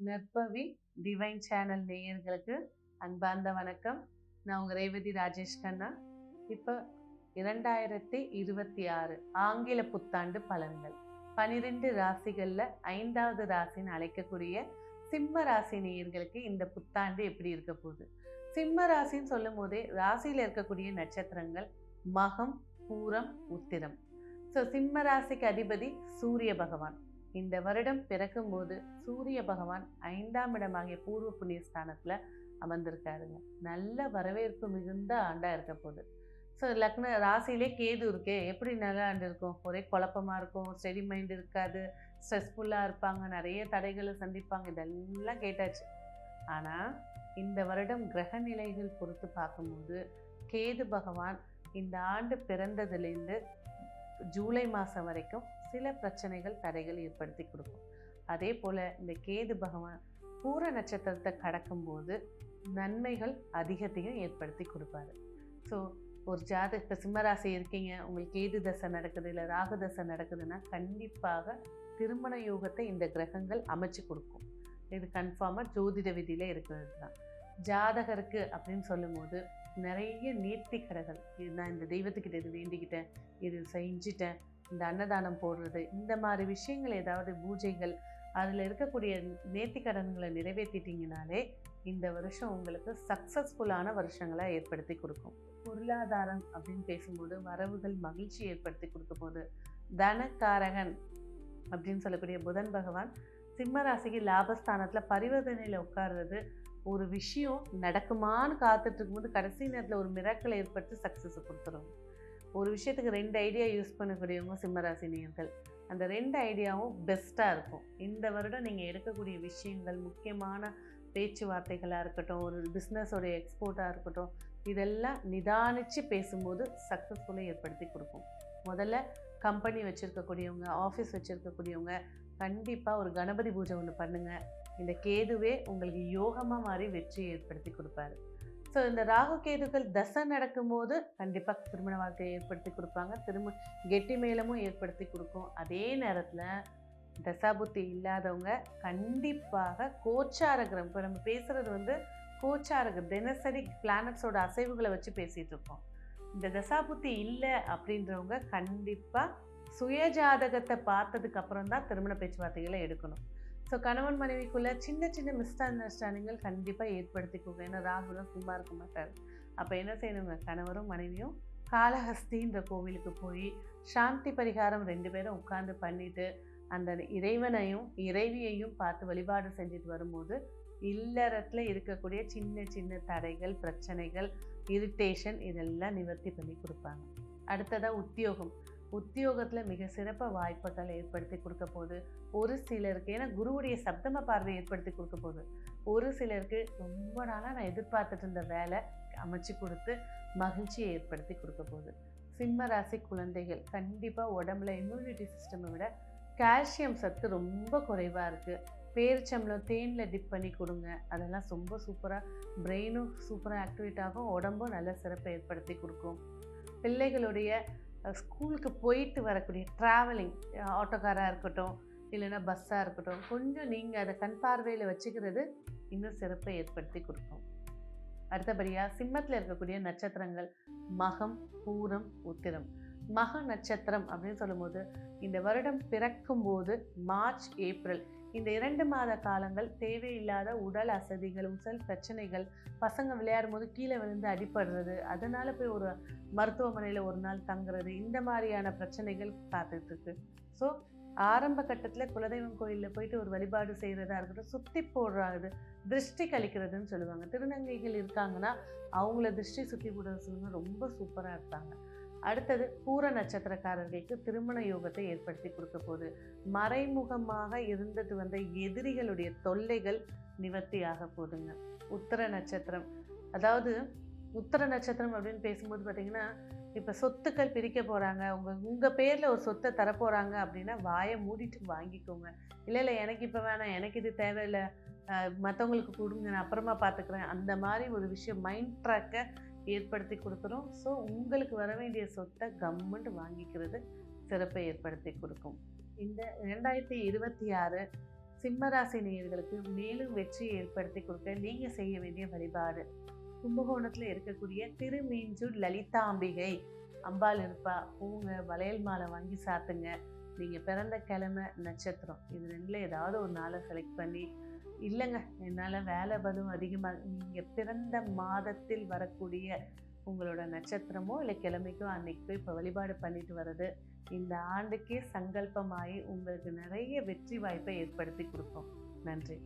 நற்பவி divine channel நேயர்களுக்கு அன்பார்ந்த வணக்கம். நான் உங்கள் ரேவதி ராஜேஷ் கண்ணா. இப்போ 2026 ஆங்கில புத்தாண்டு பலன்கள் 12 ராசிகளில் 5வது ராசின்னு அழைக்கக்கூடிய சிம்ம ராசி நேயர்களுக்கு இந்த புத்தாண்டு எப்படி இருக்க போகுது? சிம்ம ராசின்னு சொல்லும் போதே ராசியில் இருக்கக்கூடிய நட்சத்திரங்கள் மகம், பூரம், உத்திரம். ஸோ சிம்ம ராசிக்கு அதிபதி சூரிய பகவான். இந்த வருடம் பிறக்கும் போது சூரிய பகவான் 5ஆம் இடமாகிய பூர்வ புண்ணிய ஸ்தானத்தில் அமர்ந்திருக்காருங்க. நல்ல வரவேற்பு மிகுந்த ஆண்டாக இருக்க போகுது. ஸோ லக்ன ராசியிலே கேது இருக்கே, எப்படி நல்ல ஆண்டு இருக்கும்? ஒரே குழப்பமாக இருக்கும், ஸ்டெடி மைண்ட் இருக்காது, ஸ்ட்ரெஸ்ஃபுல்லாக இருப்பாங்க, நிறைய தடைகளை சந்திப்பாங்க, இதெல்லாம் கேட்டாச்சு. ஆனால் இந்த வருடம் கிரக நிலைகள் பொறுத்து பார்க்கும்போது கேது பகவான் இந்த ஆண்டு பிறந்ததுலேருந்து ஜூலை மாதம் வரைக்கும் சில பிரச்சனைகள் தடைகள் ஏற்படுத்தி கொடுக்கும். அதே போல் இந்த கேது பகவான் பூர நட்சத்திரத்தை கடக்கும்போது நன்மைகள் அதிகத்தையும் ஏற்படுத்தி கொடுப்பாரு. ஸோ ஒரு இப்போ சிம்மராசி இருக்கீங்க, உங்களுக்கு கேது தசை நடக்குது இல்லை ராகு தசை நடக்குதுன்னா கண்டிப்பாக திருமண யோகத்தை இந்த கிரகங்கள் அமைச்சு கொடுக்கும். இது கன்ஃபார்மாக ஜோதிட விதியில் இருக்கிறது தான். ஜாதகருக்கு அப்படின்னு சொல்லும்போது நிறைய நேர்த்தி கடைகள், நான் இந்த தெய்வத்துக்கிட்ட இது வேண்டிக்கிட்டேன், இது செஞ்சிட்டேன், இந்த அன்னதானம் போடுறது, இந்த மாதிரி விஷயங்கள், ஏதாவது பூஜைகள், அதில் இருக்கக்கூடிய நேர்த்தி கடன்களை நிறைவேற்றிட்டீங்கனாலே இந்த வருஷம் உங்களுக்கு சக்ஸஸ்ஃபுல்லான வருஷங்களாக ஏற்படுத்தி கொடுக்கும். பொருளாதாரம் அப்படின்னு பேசும்போது வரவுகள் மகிழ்ச்சி ஏற்படுத்தி கொடுக்க போது தனக்காரகன் அப்படின்னு சொல்லக்கூடிய புதன் பகவான் சிம்ம ராசிக்கு லாபஸ்தானத்தில் பரிவர்த்தனையில் உட்கார்றது, ஒரு விஷயம் நடக்குமான்னு காத்துட்டு இருக்கும்போது கடைசி நேரத்தில் ஒரு மிராக்கள் ஏற்படுத்தி சக்ஸஸ் கொடுத்துருவோம். ஒரு விஷயத்துக்கு 2 ஐடியா யூஸ் பண்ணக்கூடியவங்க சிம்மராசி நேயர்கள், அந்த 2 ஐடியாவும் பெஸ்ட்டாக இருக்கும். இந்த வருடம் நீங்கள் எடுக்கக்கூடிய விஷயங்கள், முக்கியமான பேச்சுவார்த்தைகளாக இருக்கட்டும், ஒரு பிஸ்னஸோடைய எக்ஸ்போர்ட்டாக இருக்கட்டும், இதெல்லாம் நிதானித்து பேசும்போது சக்ஸஸ்ஃபுல்லாக ஏற்படுத்தி கொடுக்கும். முதல்ல கம்பெனி வச்சுருக்கக்கூடியவங்க, ஆஃபீஸ் வச்சுருக்கக்கூடியவங்க கண்டிப்பாக ஒரு கணபதி பூஜை ஒன்று பண்ணுங்கள். இந்த கேதுவே உங்களுக்கு யோகமாக மாறி வெற்றியை ஏற்படுத்தி கொடுப்பாரு. ஸோ இந்த ராகு கேதுக்கள் தசை நடக்கும்போது கண்டிப்பாக திருமண வாழ்க்கையை ஏற்படுத்தி கொடுப்பாங்க, கெட்டி மேளமும் ஏற்படுத்தி கொடுக்கும். அதே நேரத்தில் தசாபுத்தி இல்லாதவங்க கண்டிப்பாக கோச்சார கிரகம், இப்போ நம்ம பேசுகிறது கோச்சார தினசரி பிளானட்ஸோட அசைவுகளை வச்சு பேசிகிட்டு இருக்கோம். இந்த தசாபுத்தி இல்லை அப்படின்றவங்க கண்டிப்பாக சுயஜாதகத்தை பார்த்ததுக்கு அப்புறம் தான் திருமண பேச்சுவார்த்தைகளை எடுக்கணும். ஸோ கணவன் மனைவிக்குள்ளே சின்ன சின்ன மிஸ் அண்டர்ஸ்டாண்டிங்கள் கண்டிப்பாக ஏற்படுத்திக்கோங்க. ஏன்னா ராகுலாம் சும்மா இருக்க மாட்டார். அப்போ என்ன செய்யணுங்க, கணவரும் மனைவியும் காளஹஸ்தின்ற கோவிலுக்கு போய் சாந்தி பரிகாரம் 2 பேரும் உட்கார்ந்து பண்ணிவிட்டு அந்த இறைவனையும் இறைவியையும் பார்த்து வழிபாடு செஞ்சுட்டு வரும்போது இல்லறத்தில் இருக்கக்கூடிய சின்ன சின்ன தடைகள், பிரச்சனைகள், இரிட்டேஷன் இதெல்லாம் நிவர்த்தி பண்ணி கொடுப்பாங்க. அடுத்ததாக உத்தியோகத்தில் மிக சிறப்பு வாய்ப்புகள் ஏற்படுத்தி கொடுக்க போது ஒரு சிலருக்கு, ஏன்னா குருவுடைய சப்தம பார்வை ஏற்படுத்தி கொடுக்க போது ஒரு சிலருக்கு ரொம்ப நாளாக நான் எதிர்பார்த்துட்டு இருந்த வேலை அமைச்சு கொடுத்து மகிழ்ச்சியை ஏற்படுத்தி கொடுக்க போகுது. சிம்ம ராசி குழந்தைகள் கண்டிப்பாக உடம்புல இம்யூனிட்டி சிஸ்டமை விட கால்சியம் சத்து ரொம்ப குறைவாக இருக்குது. பேரிச்சம்பளம் தேனில் டிப் பண்ணி கொடுங்க, அதெல்லாம் ரொம்ப சூப்பராக, பிரெயினும் சூப்பராக ஆக்டிவேட் ஆகும், உடம்பும் நல்ல சிறப்பை ஏற்படுத்தி கொடுக்கும். பிள்ளைகளுடைய ஸ்கூலுக்கு போயிட்டு வரக்கூடிய ட்ராவலிங், ஆட்டோக்காராக இருக்கட்டும் இல்லைன்னா பஸ்ஸாக இருக்கட்டும், கொஞ்சம் நீங்கள் அதை கண் பார்வையில் வச்சுக்கிறது இன்னும் சிறப்பை ஏற்படுத்தி கொடுக்கும். அடுத்தபடியாக சிம்மத்தில் இருக்கக்கூடிய நட்சத்திரங்கள் மகம், பூரம், உத்திரம். மக நட்சத்திரம் அப்படின்னு சொல்லும்போது இந்த வருடம் பிறக்கும்போது மார்ச், ஏப்ரல் இந்த 2 மாத காலங்கள் தேவையில்லாத உடல் அசதிகள், உடல் பிரச்சனைகள், பசங்க விளையாடும் போது கீழே விழுந்து அடிபடுறது, அதனால போய் ஒரு மருத்துவமனையில் ஒரு நாள் தங்குறது, இந்த மாதிரியான பிரச்சனைகள் காத்துட்ருக்கு. ஸோ ஆரம்ப கட்டத்தில் குலதெய்வம் கோயிலில் போயிட்டு ஒரு வழிபாடு செய்கிறதா இருக்கட்டும், சுற்றி போடுறது, திருஷ்டி கழிக்கிறதுன்னு சொல்லுவாங்க. திருநங்கைகள் இருக்காங்கன்னா அவங்கள திருஷ்டி சுற்றி போடுறது சொல்லுங்க, ரொம்ப சூப்பராக இருப்பாங்க. அடுத்தது பூர நட்சத்திரக்காரர்களுக்கு திருமண யோகத்தை ஏற்படுத்தி கொடுக்க போது மறைமுகமாக இருந்துட்டு வந்த எதிரிகளுடைய தொல்லைகள் நிவர்த்தி ஆக போதுங்க. உத்தர நட்சத்திரம், அதாவது உத்தர நட்சத்திரம் அப்படின்னு பேசும்போது பார்த்தீங்கன்னா, இப்போ சொத்துக்கள் பிரிக்க போகிறாங்க, உங்கள் பேரில் ஒரு சொத்தை தரப்போகிறாங்க அப்படின்னா வாயை மூடிட்டு வாங்கிக்கோங்க. இல்லை எனக்கு இப்போ வேணாம், எனக்கு இது தேவையில்லை, மற்றவங்களுக்கு கொடுங்க, நான் அப்புறமா பார்த்துக்கிறேன், அந்த மாதிரி ஒரு விஷயம் மைண்ட் ட்ராக்கை ஏற்படுத்தி கொடுக்குறோம். ஸோ உங்களுக்கு வர வேண்டிய சொத்தை கவர்மெண்ட் வாங்கிக்கிறது சிறப்பை ஏற்படுத்தி கொடுக்கும். இந்த 2026 சிம்ம ராசி நேயர்களுக்கு மேலும் வெற்றியை ஏற்படுத்தி கொடுக்க நீங்க செய்ய வேண்டிய வழிபாடு, கும்பகோணத்துல இருக்கக்கூடிய திருமீஞ்சூர் லலிதாம்பிகை அம்பாள் இருப்பா. பூங்க வளையல் மாலை வாங்கி சாத்துங்க. நீங்க பிறந்த கிழமை, நட்சத்திரம் இது ரெண்டுல ஏதாவது ஒரு நாளை செலக்ட் பண்ணி, இல்லைங்க என்னால் வேலை பலும் அதிகமாக, நீங்கள் பிறந்த மாதத்தில் வரக்கூடிய உங்களோட நட்சத்திரமோ இல்லை கிழமைக்கோ அன்னைக்கு போய் இப்போ வழிபாடு பண்ணிட்டு வர்றது இந்த ஆண்டுக்கே சங்கல்பமாகி உங்களுக்கு நிறைய வெற்றி வாய்ப்பை ஏற்படுத்தி கொடுக்கும். நன்றி.